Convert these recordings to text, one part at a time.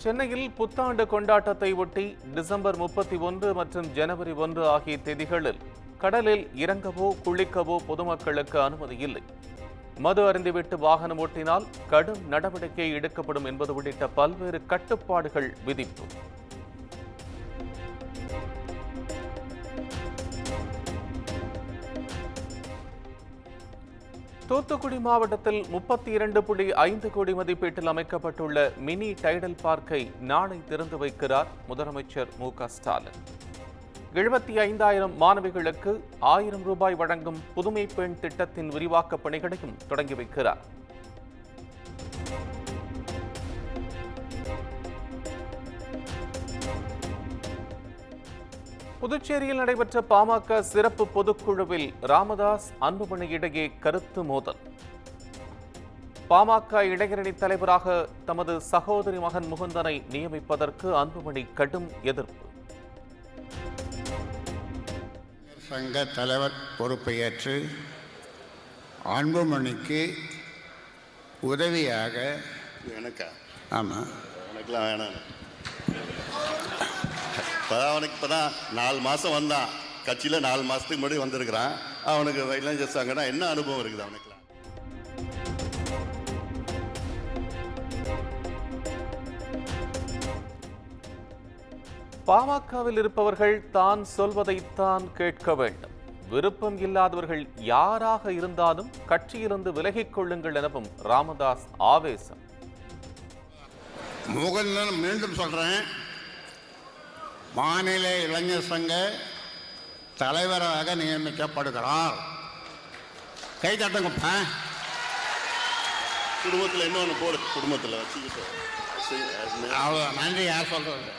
சென்னையில் புத்தாண்டு கொண்டாட்டத்தை ஒட்டி டிசம்பர் 31 மற்றும் ஜனவரி 1 ஆகிய தேதிகளில் கடலில் இறங்கவோ குளிக்கவோ பொதுமக்களுக்கு அனுமதி இல்லை. மது அருந்திவிட்டு வாகனம் ஓட்டினால் கடும் நடவடிக்கை எடுக்கப்படும் என்பது உள்ளிட்ட பல்வேறு கட்டுப்பாடுகள் விதிப்பு. தூத்துக்குடி மாவட்டத்தில் 32.5 கோடி மதிப்பீட்டில் அமைக்கப்பட்டுள்ள மினி டைடல் பார்க்கை நாளை திறந்து வைக்கிறார் முதலமைச்சர் மு.க.ஸ்டாலின். 75,000 மாணவிகளுக்கு 1000 ரூபாய் வழங்கும் புதுமை பெண் திட்டத்தின் விரிவாக்கப் பணிகளையும் தொடங்கி வைக்கிறார். புதுச்சேரியில் நடைபெற்ற பாமக சிறப்பு பொதுக்குழுவில் ராமதாஸ் அன்புமணி இடையே கருத்து மோதல். பாமக இளைஞரணி தலைவராக தமது சகோதரி மகன் முகுந்தனை நியமிப்பதற்கு அன்புமணி கடும் எதிர்ப்பு. சங்க தலைவர் பொறுப்பை ஏற்று அன்புமணிக்கு உதவியாக ஆமாம் எனக்குலாம் வேணாம். அவனுக்கு இப்போ தான் 4 மாதம் வந்தான், கட்சியில் 4 மாதத்துக்கு முன்னாடி வந்திருக்கிறான். அவனுக்கு இளைஞர் சங்கன்னா என்ன அனுபவம் இருக்குது அவனுக்குலாம்? பாமகவில் இருப்பவர்கள் தான் சொல்வதைத்தான் கேட்க வேண்டும். விருப்பம் இல்லாதவர்கள் யாராக இருந்தாலும் கட்சியிலிருந்து விலகிக் கொள்ளுங்கள் எனவும் ராமதாஸ் ஆவேசம். முகந்தன் மீண்டும் சொல்றேன், மாநில இளைஞர் சங்க தலைவராக நியமிக்கப்படுகிறார். கை தட்டுங்கப்பா. குடும்பத்தில் இன்னொன்று போடு, குடும்பத்தில் அவ்வளோ நன்றி. யார் சொல்றது?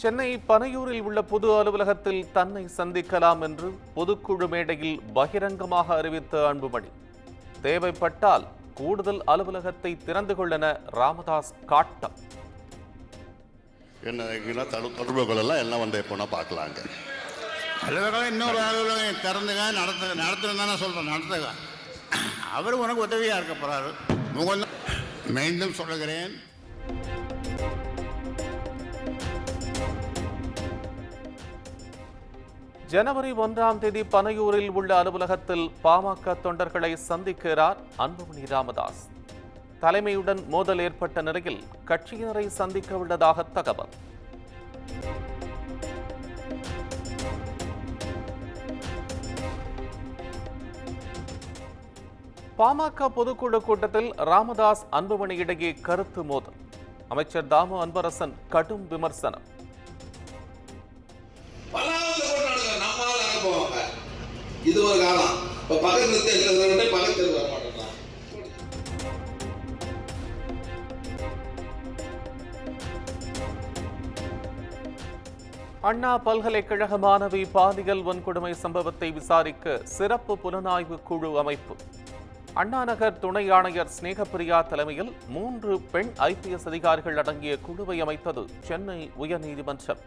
சென்னை பனையூரில் உள்ள பொது அலுவலகத்தில் தன்னை சந்திக்கலாம் என்று பொதுக்குழு மேடையில் பகிரங்கமாக அறிவித்த அன்புமணி, தேவைப்பட்டால் கூடுதல் அலுவலகத்தை திறந்து கொள்ளன ராமதாஸ் காட்டம். என்ன தொடர்புகள் எல்லாம் வந்து எப்போனா பார்க்கலாங்க. அலுவலகம் இன்னொரு அலுவலகம் திறந்துங்க, நடத்துன்னு தானே சொல்கிறேன், நடத்துங்க. அவர் உனக்கு உதவியாக இருக்க போகிறாரு. மீண்டும் சொல்லுகிறேன், ஜனவரி 1ஆம் தேதி பனையூரில் உள்ள அலுவலகத்தில் பாமக தொண்டர்களை சந்திக்கிறார் அன்புமணி ராமதாஸ். தலைமையுடன் மோதல் ஏற்பட்ட நிலையில் கட்சியினரை சந்திக்க உள்ளதாக தகவல். பாமக பொதுக்குழு கூட்டத்தில் ராமதாஸ் அன்புமணி இடையே கருத்து மோதல். அமைச்சர் தாமு அன்பரசன் கடும் விமர்சனம். இது ஒரு காலம். இப்ப பக்கத்து பக்கத்தில் வர மாட்டேன். அண்ணா பல்கலைக்கழக மாணவி பாலியல் வன்கொடுமை சம்பவத்தை விசாரிக்க சிறப்பு புலனாய்வு குழு அமைப்பு. அண்ணாநகர் துணை ஆணையர் ஸ்நேகப்பிரியா தலைமையில் 3 பெண் IPS அதிகாரிகள் அடங்கிய குழுவை அமைத்தது சென்னை உயர்நீதிமன்றம்.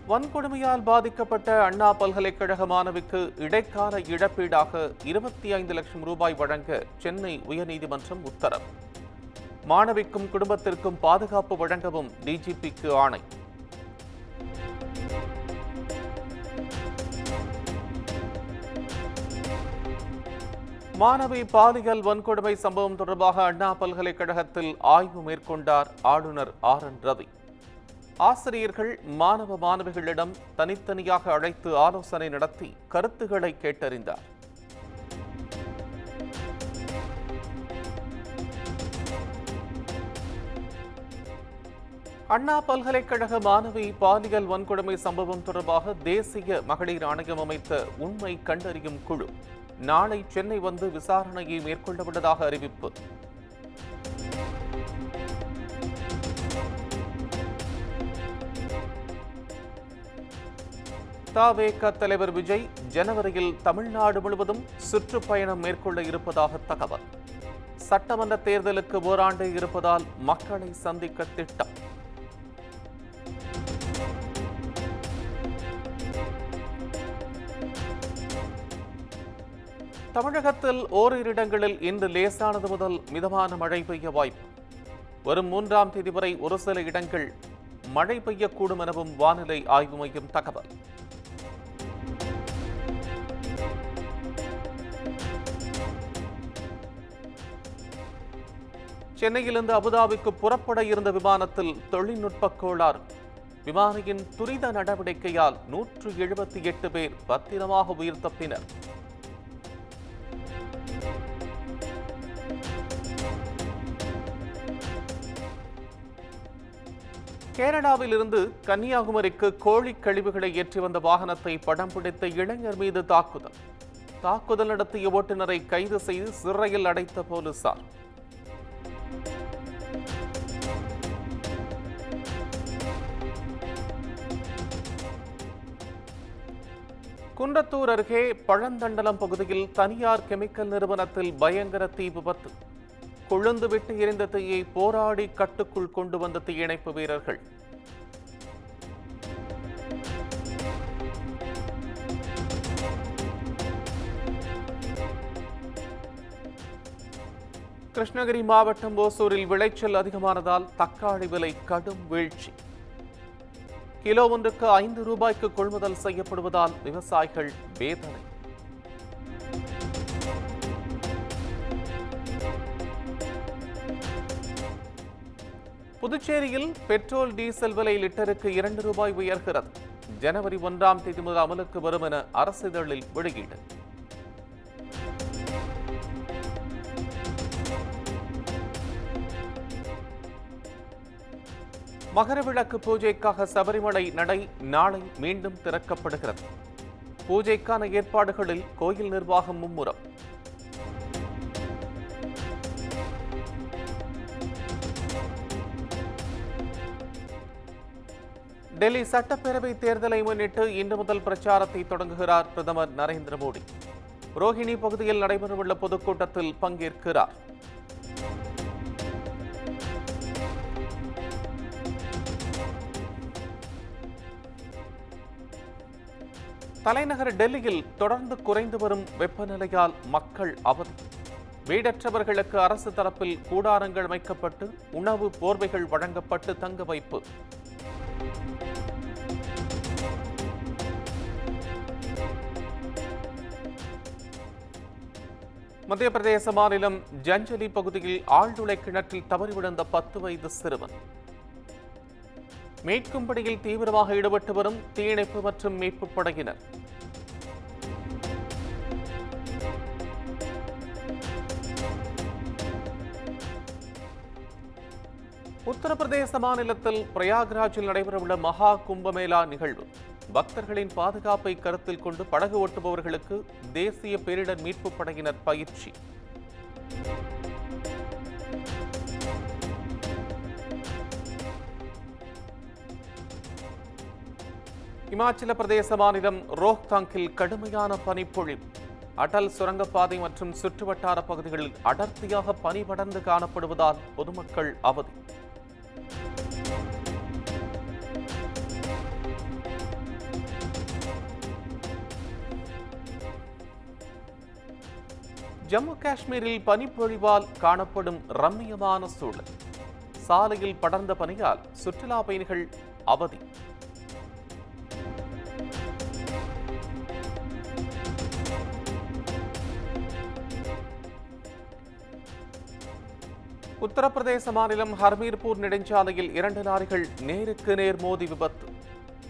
வன்கொடுமையால் பாதிக்கப்பட்ட அண்ணா பல்கலைக்கழக மாணவிக்கு இடைக்கால இழப்பீடாக 25 லட்சம் ரூபாய் வழங்க சென்னை உயர்நீதிமன்றம் உத்தரவு. மாணவிக்கும் குடும்பத்திற்கும் பாதுகாப்பு வழங்கவும் DGPக்கு ஆணை. மாணவி பாலியல் வன்கொடுமை சம்பவம் தொடர்பாக அண்ணா பல்கலைக்கழகத்தில் ஆய்வு மேற்கொண்டார் ஆளுநர் RN ரவி. ஆசிரியர்கள் மாணவ மாணவிகளிடம் தனித்தனியாக அழைத்து ஆலோசனை நடத்தி கருத்துக்களை கேட்டறிந்தார். அண்ணா பல்கலைக்கழக மாணவி பாலியல் வன்கொடுமை சம்பவம் தொடர்பாக தேசிய மகளிர் ஆணையம் அமைத்த உண்மை கண்டறியும் குழு நாளை சென்னை வந்து விசாரணையை மேற்கொள்ளவுள்ளதாக அறிவிப்பு. தவேக தலைவர் விஜய் ஜனவரியில் தமிழ்நாடு முழுவதும் சுற்றுப்பயணம் மேற்கொள்ள இருப்பதாக தகவல். சட்டமன்ற தேர்தலுக்கு ஓராண்டு இருப்பதால் மக்களை சந்திக்க திட்டம். தமிழகத்தில் ஓரிரு இடங்களில் இன்று லேசானது முதல் மிதமான மழை பெய்ய வாய்ப்பு. வரும் 3ஆம் தேதி வரை ஒரு சில இடங்கள் மழை பெய்யக்கூடும் எனவும் வானிலை ஆய்வு மையம் தகவல். சென்னையிலிருந்து அபுதாபிக்கு புறப்பட இருந்த விமானத்தில் தொழில்நுட்ப கோளாறு. விமானியின் துரித நடவடிக்கையால் 178 பேர் பத்திரமாக உயிர் தப்பினர். கேரளாவில் இருந்து கன்னியாகுமரிக்கு கோழி கழிவுகளை ஏற்றி வந்த வாகனத்தை படம் பிடித்த இளைஞர் மீது தாக்குதல் நடத்திய ஓட்டுநரை கைது செய்து சிறையில் அடைத்த போலீசார். குன்றத்தூர் அருகே பழந்தண்டலம் பகுதியில் தனியார் கெமிக்கல் நிறுவனத்தில் பயங்கர தீ விபத்து. கொழுந்துவிட்டு எரிந்த தீயை போராடி கட்டுக்குள் கொண்டு வந்த தீயணைப்பு வீரர்கள். கிருஷ்ணகிரி மாவட்டம் ஓசூரில் விளைச்சல் அதிகமானதால் தக்காளி விலை கடும் வீழ்ச்சி. கிலோ ஒன்றுக்கு 5 ரூபாய்க்கு கொள்முதல் செய்யப்படுவதால் விவசாயிகள் வேதனை. புதுச்சேரியில் பெட்ரோல் டீசல் விலை லிட்டருக்கு 2 ரூபாய் உயர்கிறது. ஜனவரி 1ஆம் தேதி முதல் அமலுக்கு வரும் என அரசிதழில் வெளியீடு. மகரவிளக்கு பூஜைக்காக சபரிமலை நடை நாளை மீண்டும் திறக்கப்படுகிறது. பூஜைக்கான ஏற்பாடுகளில் கோயில் நிர்வாகம் மும்முரம். டெல்லி சட்டப்பேரவை தேர்தலை முன்னிட்டு இன்று முதல் பிரச்சாரத்தை தொடங்குகிறார் பிரதமர் நரேந்திர மோடி. ரோஹிணி பகுதியில் நடைபெறவுள்ள பொதுக்கூட்டத்தில் பங்கேற்கிறார். தலைநகர் டெல்லியில் தொடர்ந்து குறைந்து வரும் வெப்பநிலையால் மக்கள் அவதி. வீடற்றவர்களுக்கு அரசு தரப்பில் கூடாரங்கள் அமைக்கப்பட்டு உணவு போர்வைகள் வழங்கப்பட்டு தங்க வைப்பு. மத்திய பிரதேச மாநிலம் ஜஞ்சலி பகுதியில் ஆழ்துளை கிணற்றில் தவறி விழுந்த 10 வயது சிறுவன். மீட்கும் பணியில் தீவிரமாக ஈடுபட்டு வரும் தீயணைப்பு மற்றும் மீட்புப் படையினர். உத்தரப்பிரதேச மாநிலத்தில் பிரயாக்ராஜில் நடைபெறவுள்ள மகா கும்பமேளா நிகழ்வு. பக்தர்களின் பாதுகாப்பை கருத்தில் கொண்டு படகு ஓட்டுபவர்களுக்கு தேசிய பேரிடர் மீட்புப் படையினர் பயிற்சி. இமாச்சல பிரதேச மாநிலம் ரோஹ்தாங்கில் கடுமையான பனிப்பொழிவு. அடல் சுரங்கப்பாதை மற்றும் சுற்றுவட்டார பகுதிகளில் அடர்த்தியாக பனி படர்ந்து காணப்படுவதால் பொதுமக்கள் அவதி. ஜம்மு காஷ்மீரில் பனிப்பொழிவால் காணப்படும் ரம்மியமான சூழல். சாலையில் படர்ந்த பனியால் சுற்றுலா பயணிகள் அவதி. உத்தரப்பிரதேச மாநிலம் ஹர்மீர்பூர் நெடுஞ்சாலையில் 2 லாரிகள் நேருக்கு நேர் மோதி விபத்து.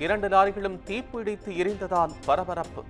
2 லாரிகளும் தீப்பிடித்து எரிந்ததால் பரபரப்பு.